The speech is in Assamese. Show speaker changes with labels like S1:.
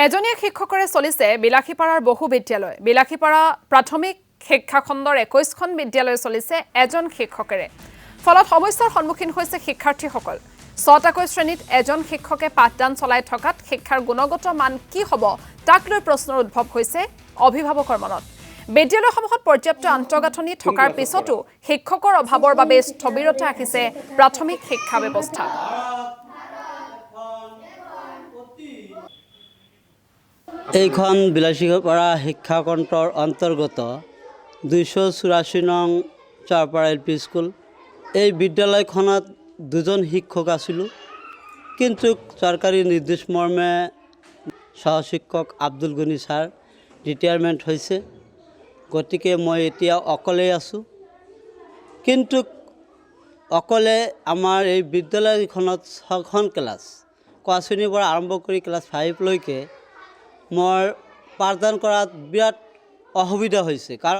S1: এজনীয়া শিক্ষকৰে চলিছে বিলাসীপাৰাৰ বহু বিদ্যালয়। বিলাসীপাৰা প্ৰাথমিক শিক্ষা খণ্ডৰ 21খন বিদ্যালয় চলিছে এজন শিক্ষকেৰে। ফলত সমস্যাৰ সন্মুখীন হৈছে শিক্ষাৰ্থীসকল। 6টাকৈ শ্ৰেণীত এজন শিক্ষকে পাঠদান চলাই থকাত শিক্ষাৰ গুণগত মান কি হ'ব তাক লৈ প্ৰশ্নৰ উদ্ভৱ হৈছে অভিভাৱকৰ মনত। বিদ্যালয়সমূহত পৰ্যাপ্ত আন্তঃগাঁথনি থকাৰ পিছতো শিক্ষকৰ অভাৱৰ বাবে স্থবিৰতা আহিছে প্ৰাথমিক শিক্ষা ব্যৱস্থা।
S2: এইখন বিলাসীপাৰা শিক্ষা খণ্ডৰ অন্তৰ্গত 284 নং চাৰপাৰা LP স্কুল। এই বিদ্যালয়খনত দুজন শিক্ষক আছিলোঁ, কিন্তু চৰকাৰী নিৰ্দেশ মৰ্মে সহশিক্ষক আব্দুল গনি ছাৰ ৰিটায়াৰমেণ্ট হৈছে, গতিকে মই এতিয়া অকলেই আছোঁ। কিন্তু অকলে আমাৰ এই বিদ্যালয়খনত 6খন ক্লাছ, ক শ্ৰেণীৰ পৰা আৰম্ভ কৰি ক্লাছ 5লৈকে মই পাঠদান কৰাত বিৰাট অসুবিধা হৈছে। কাৰণ